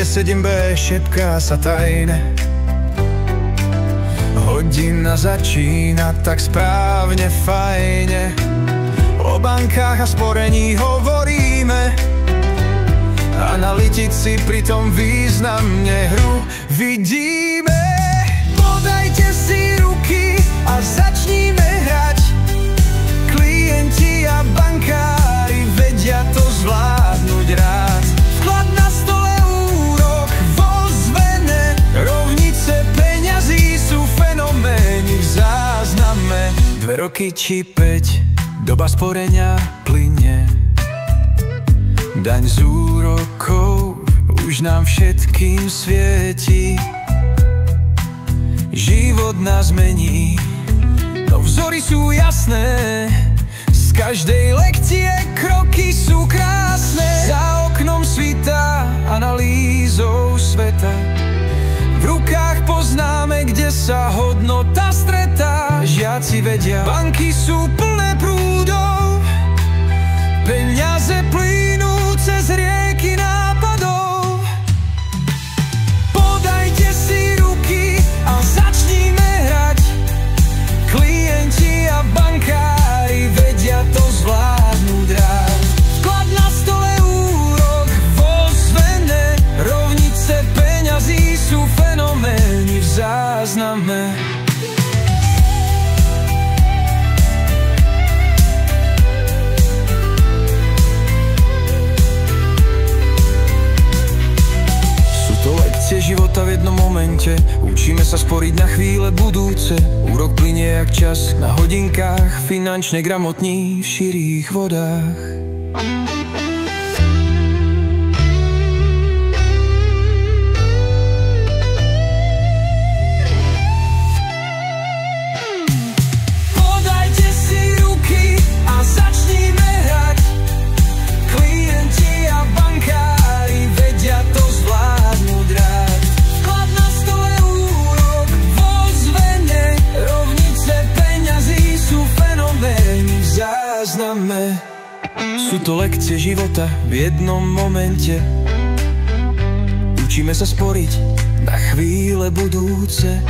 kde sedím B, šepká sa tajne. Hodina začína tak správne, fajne. O bankách a sporení hovoríme, analytici pritom významne hru vidíme. Podajte si ruky a začníme hrať. Klienti a bankári vedia to zvládnuť rád. Vklad na stole, úrok vo zvene, rovnice peňazí sú fenomény v zázname. 2 roky či 5, doba sporenia plynie. Daň z úrokov už nám všetkým svieti. Život nás mení, no vzory sú jasné. Z každej lekcie kroky sú krásne. Za oknom svita analýzou sveta. V rukách poznáme, kde sa hodnota stretá. Žiaci vedia, banky sú plné prúdov, peniaze plynú cez rieky nápadov. Podajte si ruky a začníme hrať. Klienti a bankári vedia to zvládnuť rád. Vklad na stole, úrok vo zvene, rovnice peňazí sú fenomény v zázname. Života v jednom momente, učíme sa sporiť na chvíle budúce. Úrok plynie jak čas na hodinkách, finančne gramotní v širých vodách. Podajte si ruky a začníme hrať. Klienti a bankári vedia to zvládnuť rád. Sú to lekcie života v jednom momente. Učíme sa sporiť na chvíle budúce.